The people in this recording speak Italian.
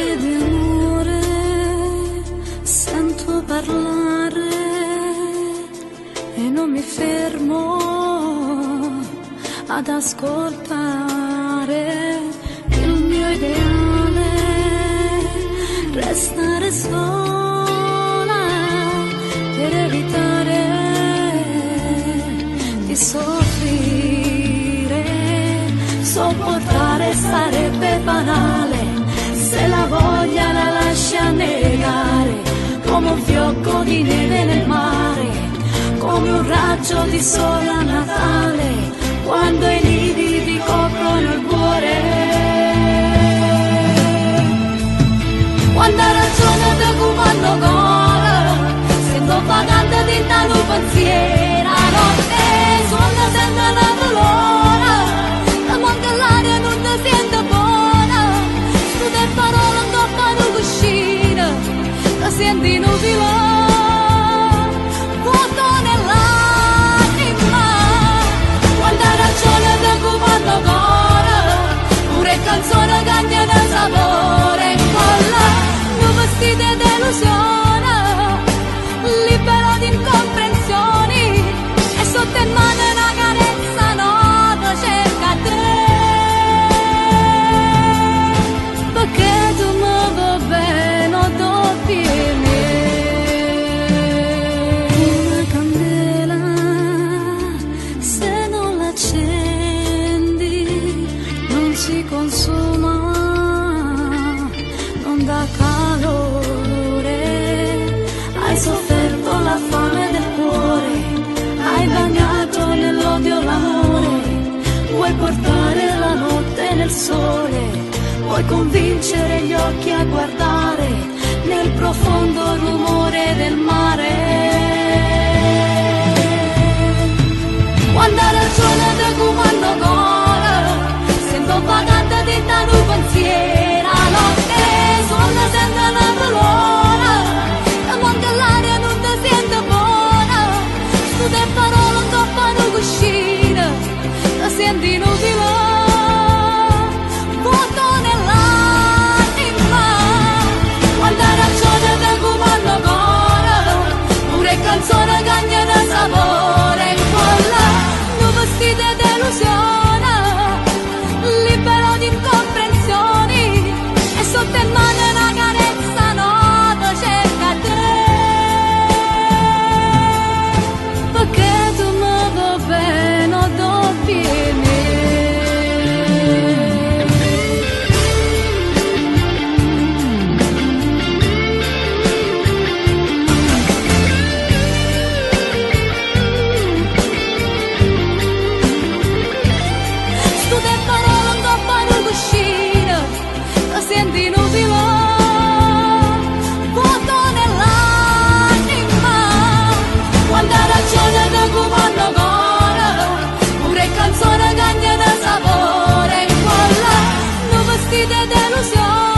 Anche di amore sento parlare e non mi fermo ad ascoltare. Il mio ideale restare sola per evitare di soffrire. Sopportare sarebbe banale se la voglia la lascia negare, come un fiocco di neve nel mare, come un raggio di sole a Natale, quando i lividi coprono il cuore. Quando ragione da comando cuore, sento vagante di un pensiero, a notte suona sento una dolore, la manca l'aria non ti sento buona, tu te parole non toppano cuscina, la senti inutile, vuoto nell'anima. Quando ragione da comando cuore, pure canzone cambiano sapore, quella non vestite d'illusione, libero di incomprensioni, e sotto in mano una carezza nota cerca te, perché tu mi va bene doppie me. Una candela se non l'accendi non si consuma, non dà calore. Hai sofferto la fame del cuore, hai bagnato nell'odio l'amore, vuoi portare la notte nel sole, vuoi convincere gli occhi a guardare nel profondo rumore del mare. Quando ragione da comando cuore, sento vagante di tanto pensiero, a notte suona sento una dolore, la manca l'aria non ti sento buona, tu te parole non toppano cuscina, la senti inutile, vuoto nell'anima. Quando ragione da comando cuore, pure canzone cambiano sapore, quella non vestite d'illusione, libero di incomprensioni, e sotto in mano una carezza nota cerca te, perché tu mi va bene doppie me. Stude parole non toppano cuscina, la senti inutile, vuoto nell'anima. Quando ragione da comando cuore, pure canzone cambiano sapore, quella non vestite d'illusione,